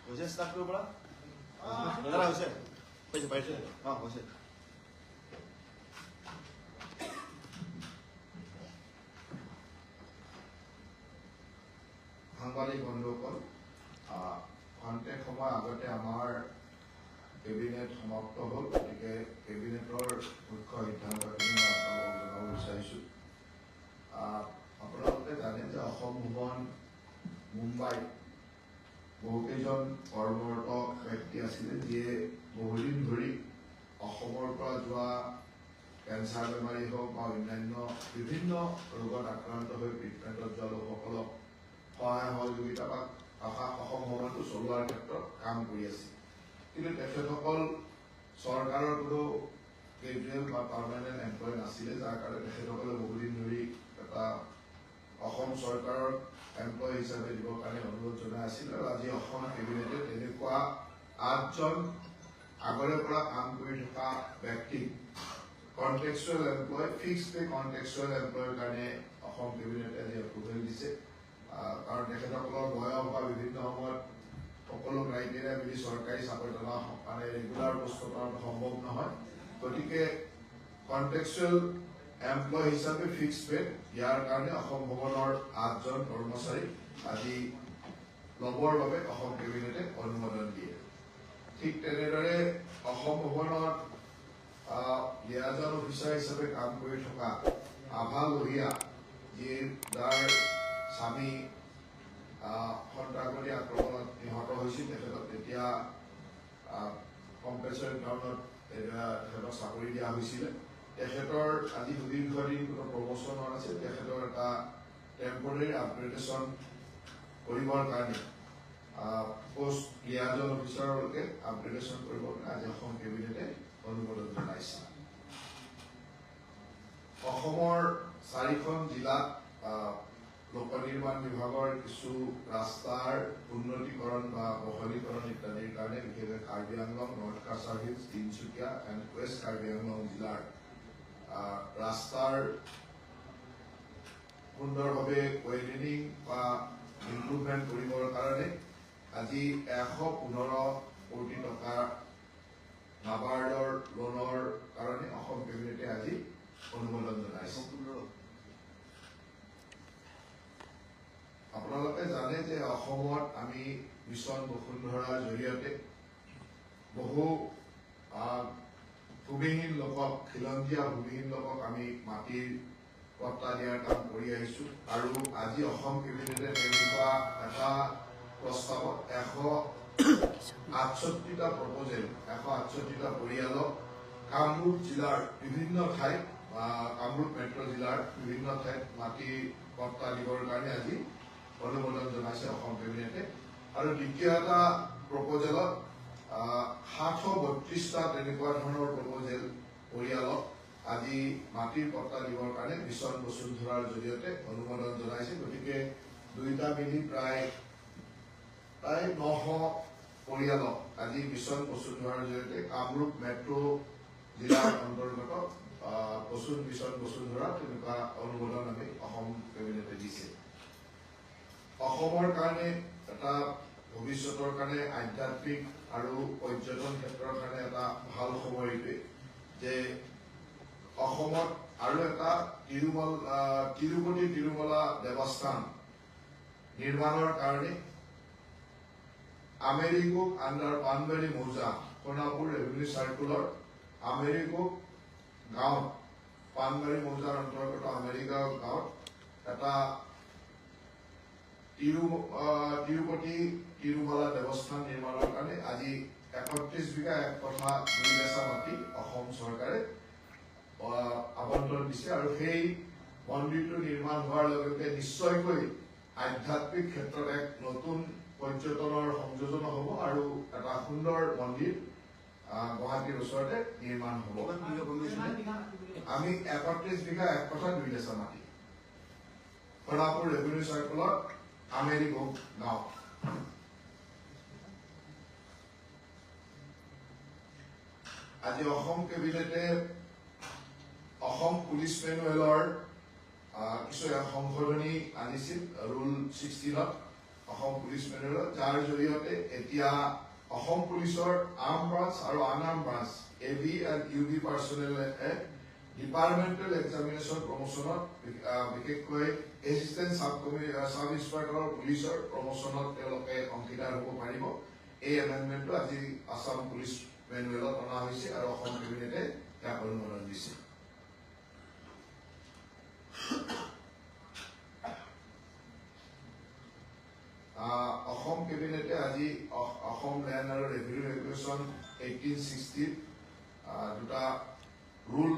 হৈছে ষ্টাৰ্ট কৰিব পৰা দাদা হৈছে হৈছে পাইছে হৈছে সাংবাদিক বন্ধুসকল খন্তেক সময় আগতে আমাৰ কেবিনেট সমাপ্ত হ'ল গতিকে কেবিনেটৰ মুখ্য সিদ্ধান্তখিনি মই আপোনালোকক জনাব বিচাৰিছোঁ আপোনালোকে জানে যে অসম ভৱন মুম্বাইত বহুকেইজন কৰ্মৰত ব্যক্তি আছিলে যিয়ে বহুদিন ধৰি অসমৰ পৰা যোৱা কেঞ্চাৰ বেমাৰী হওক বা অন্যান্য বিভিন্ন ৰোগত আক্ৰান্ত হৈ ট্ৰিটমেণ্টত যোৱা লোকসকলক সহায় সহযোগিতা বা অসম ভৱনটো চলোৱাৰ ক্ষেত্ৰত কাম কৰি আছে কিন্তু তেখেতসকল চৰকাৰৰ কোনো কেজুৱেল বা পাৰ্মানেণ্ট এমপ্লয় নাছিলে যাৰ কাৰণে তেখেতসকলে বহুদিন ধৰি এটা অসম চৰকাৰৰ এমপ্লয় হিচাপে দিবৰ কাৰণে অনুৰোধ জনাই আছিল আৰু আজি অসম কেবিনেটে তেনেকুৱা 8জন আগৰে পৰা কাম কৰি থকা ব্যক্তিক contractual employee fixed pay contractual এমপ্লয়ৰ কাৰণে অসম কেবিনেটে আজি এপ্ৰুভেল দিছে কাৰণ তেখেতসকলৰ বয়স বা বিভিন্ন সময়ত সকলো ক্ৰাইটেৰিয়া মিলি চৰকাৰী চাকৰি টনা মানে ৰেগুলাৰ পোষ্ট কৰাটো সম্ভৱ নহয় গতিকে কণ্টেক্সুৱেল এমপ্লয় হিচাপে ফিক্সড পে ইয়াৰ কাৰণে অসম ভৱনৰ 8জন কৰ্মচাৰী আজি ল'বৰ বাবে অসম কেবিনেটে অনুমোদন দিয়ে ঠিক তেনেদৰে অসম ভৱনত লিয়াজন অফিচাৰ হিচাপে কাম কৰি থকা আভা লোহিয়া যাৰ স্বামী সন্ত্ৰাসবাদী আক্ৰমণত নিহত হৈছিল তেখেতক তেতিয়া কম্পেলচৰি কাৰণত তেখেতক চাকৰি দিয়া হৈছিলে তেখেতৰ আজি সুদীৰ্ঘদিন কোনো প্ৰমোচন হোৱা নাছিল তেখেতৰ এটা টেম্পৰেৰী আপগ্ৰেডেশ্যন কৰিবৰ কাৰণে পোষ্ট লিয়াজন অফিচাৰলৈকে আপগ্ৰেডেশ্যন কৰিবৰ কাৰণে আজি অসম কেবিনেটে অনুমোদন জনাইছে অসমৰ 4খন জিলাত লোক নিৰ্মাণ বিভাগৰ কিছু ৰাস্তাৰ উন্নতিকৰণ বা বহলীকৰণ ইত্যাদিৰ কাৰণে বিশেষকৈ Karbi Anglong north Cachar hills Tinsukia and west Karbi Anglong জিলাৰ ৰাস্তাৰ সুন্দৰভাৱে ৱেডেনিং বা ইম্প্ৰুভমেণ্ট কৰিবৰ কাৰণে আজি 115 কোটি টকা নাবাৰ্ডৰ লোনৰ কাৰণে অসম কেবিনেটে আজি অনুমোদন জনাইছে আপোনালোকে জানে যে অসমত আমি মিছন বসুন্ধৰাৰ জৰিয়তে বহু ভূমিহীন লোকক খিলঞ্জীয়া ভূমিহীন লোকক আমি মাটিৰ পট্টা দিয়াৰ কাম কৰি আহিছো আৰু আজি অসম কেবিনেটে তেনেকুৱা এটা প্ৰস্তাৱত 168টা প্ৰপ'জেল 168টা পৰিয়ালক কামৰূপ জিলাৰ বিভিন্ন ঠাইত কামৰূপ মেট্ৰ' জিলাৰ বিভিন্ন ঠাইত মাটি পট্টা দিবৰ কাৰণে আজি অনুমোদন জনাইছে অসম কেবিনেটে আৰু দ্বিতীয় এটা প্ৰপ'জেলত 732টা তেনেকুৱা ধৰণৰ প্ৰপ'জেল পৰিয়ালক আজি মাটিৰ পট্টা দিবৰ কাৰণে মিছন বসুন্ধৰাৰ জৰিয়তে অনুমোদন জনাইছে গতিকে দুইটা মিলি প্ৰায় 900 পৰিয়ালক আজি মিছন বসুন্ধৰাৰ জৰিয়তে কামৰূপ মেট্ৰ' জিলাৰ অন্তৰ্গত মিছন বসুন্ধৰা তেনেকুৱা অনুমোদন আমি অসম কেবিনেটে দিছে অসমৰ কাৰণে এটা ভৱিষ্যতৰ কাৰণে আধ্যাত্মিক আৰু পৰ্যটন ক্ষেত্ৰৰ কাৰণে এটা ভাল খবৰ এইটোৱে যে অসমত আৰু এটা তিৰুপতি তিৰুমলা দেৱস্থান নিৰ্মাণৰ কাৰণে আমেৰিকুক আণ্ডাৰ পানবাৰী মৌজা সোণাপুৰ ৰেভিনিউ চাৰ্কুলৰ আমেৰিকুক গাঁৱত পানবাৰী মৌজাৰ অন্তৰ্গত আমেৰিকা গাঁৱত এটা তিৰুপতি তিৰুমলা দেৱস্থান নিৰ্মাণৰ কাৰণে আজি 31 বিঘা 1 কঠা 2 বেচা মাটি অসম চৰকাৰে আবণ্টন দিছে আৰু সেই মন্দিৰটো নিৰ্মাণ হোৱাৰ লগে লগে নিশ্চয়কৈ আধ্যাত্মিক ক্ষেত্ৰত এক নতুন পৰ্যটনৰ সংযোজন হ'ব আৰু এটা সুন্দৰ মন্দিৰ গুৱাহাটীৰ ওচৰতে নিৰ্মাণ হ'ব আমি 31 বিঘা 1 কঠা 2 বেচা মাটি সোণাপুৰ ৰেভিনিউ চাৰ্কুলৰ আমেৰিকুক গাঁও আজি অসম কেবিনেটে অসম পুলিচ মেনুৱেলৰ কিছু সংশোধনী আনিছিল ৰুল 16ত অসম পুলিচ মেনুৱেলত, যাৰ জৰিয়তে এতিয়া অসম পুলিচৰ আৰ্ম ব্ৰাঞ্চ আৰু unarm branch AV and UV পাৰ্চনেলে ডিপাৰ্টমেণ্টেল এক্সামিনেশ্যন প্ৰমোচনত বিশেষকৈ এছিষ্টেণ্ট চাব ইন্সপেক্টৰ পুলিচৰ প্ৰমোচনত তেওঁলোকে অংশীদাৰ হ'ব পাৰিব। এই এমেণ্ডমেণ্টটো আজি আছাম পুলিচ মেনুৱেলত অনা হৈছে আৰু অসম কেবিনেটে ইয়াক অনুমোদন দিছে। অসম কেবিনেটে আজি অসম লেণ্ড আৰু ৰেভিনিউ ৰেগুলেশ্যন 1860 দুটা ৰুল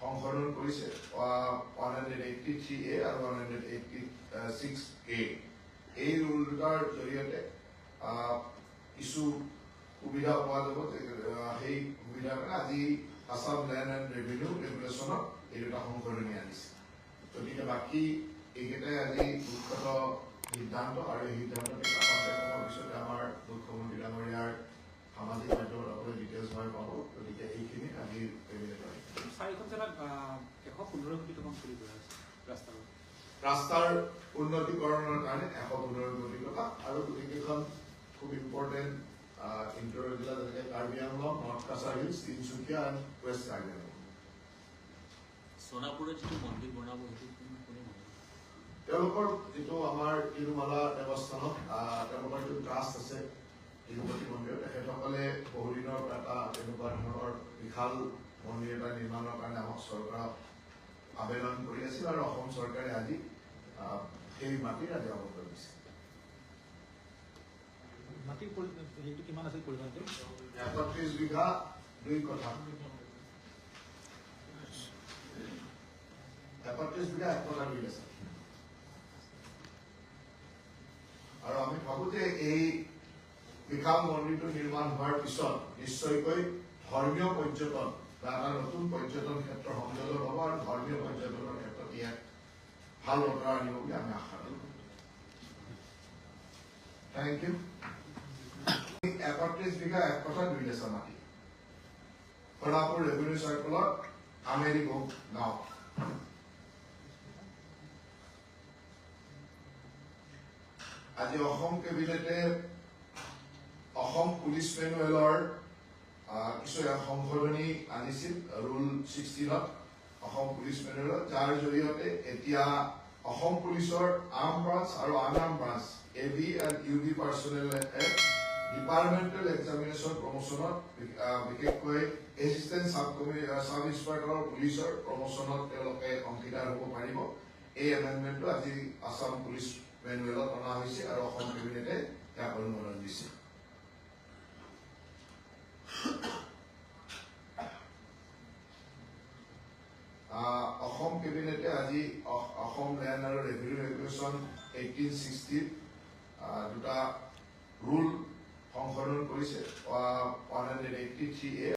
সংশোধন কৰিছে, 183A আৰু 186A। এই ৰুল দুটাৰ জৰিয়তে কিছু সুবিধা পোৱা যাব। সেই সুবিধা আজি আছাম লেণ্ড এণ্ড ৰেভিনিউ ৰেগুলেশ্যনত এই দুটা সংশোধনী আনিছে। গতিকে বাকী এইকেইটাই আজি মুখ্যত সিদ্ধান্ত, আৰু এই সিদ্ধান্তটি পিছতে আমাৰ মুখ্যমন্ত্ৰী ডাঙৰীয়াৰ সামাজিক মাধ্যমত আপুনি ডিটেইলছ ভাৱে পাব। গতিকে এইখিনি আজি কেবিনেটৰ 4খন জিলাত 115 কোটি টকা চুৰি কৰা হৈছে ৰাস্তাৰ উন্নতিকৰণৰ কাৰণে 115 কোটি টকা, আৰু গোটেইকেইখন খুব ইম্পৰ্টেণ্ট ইণ্টাৰ জিলা, যেনেকৈ Karbi Anglong, north Cachar hills, Tinsukia and west Karbi Anglong. সোণাপুৰত যিটো মন্দিৰ বনাব সেইটো তেওঁলোকৰ যিটো আমাৰ তিৰুমালা দেৱস্থানত তেওঁলোকৰ যিটো ট্ৰাষ্ট আছে তিৰুপতি মন্দিৰত, তেখেতসকলে বহুদিনৰ পৰা এটা তেনেকুৱা ধৰণৰ বিশাল মন্দিৰ এটা নিৰ্মাণৰ কাৰণে আমাক চৰকাৰক আবেদন কৰি আছিল, আৰু অসম চৰকাৰে আজি সেই মাটিৰ আজি আবণ্টন দিছে। মাটিৰ হেৰিটো কিমান আছিল পৰিমাণটো? 31 বিঘা 2 কঠা। 31 বিঘা 1 কঠা মিল আছে। আৰু আমি ভাবো যে এই বিশাল মন্দিৰটো নিৰ্মাণ হোৱাৰ পিছত নিশ্চয়কৈ ধৰ্মীয় পৰ্যটন বা এটা নতুন পৰ্যটন ক্ষেত্ৰ সংযোজন হ'ব, আৰু ধৰ্মীয় পৰ্যটনৰ ক্ষেত্ৰত ইয়াক ভাল বতৰা আনিব বুলি আমি আশা কৰোঁ। Thank U. 31 বিঘা 1 কঠা 2 ডেচা মাটি, সোণাপুৰ ৰেভিনিউ চাৰ্কলৰ আমেৰি গাঁও। আজি অসম কেবিনেটে অসম পুলিচ মেনুৱেলৰ কিছু সংশোধনী আনিছিল ৰুল 16ত অসম পুলিচ মেনুৱেলত, যাৰ জৰিয়তে এতিয়া অসম পুলিচৰ আৰ্ম ব্ৰাঞ্চ আৰু unarm branch AV and UV পাৰ্চনেলে ডিপাৰ্টমেণ্টেল এক্সামিনেশ্যন প্ৰমোচনত বিশেষকৈ এছিষ্টেণ্ট চাব ইন্সপেক্টৰ পুলিচৰ প্ৰমোচনত তেওঁলোকে অংশীদাৰ হ'ব পাৰিব। এই এমেণ্ডমেণ্টটো আজি আছাম পুলিচ মেনুৱেলত অনা হৈছে আৰু অসম কেবিনেটে ইয়াক অনুমোদন দিছে। অসম কেবিনেটে আজি অসম লেণ্ড আৰু ৰেভিনিউ ৰেগুলেশ্যন 1860 দুটা ৰুল সংশোধন কৰিছে, 183A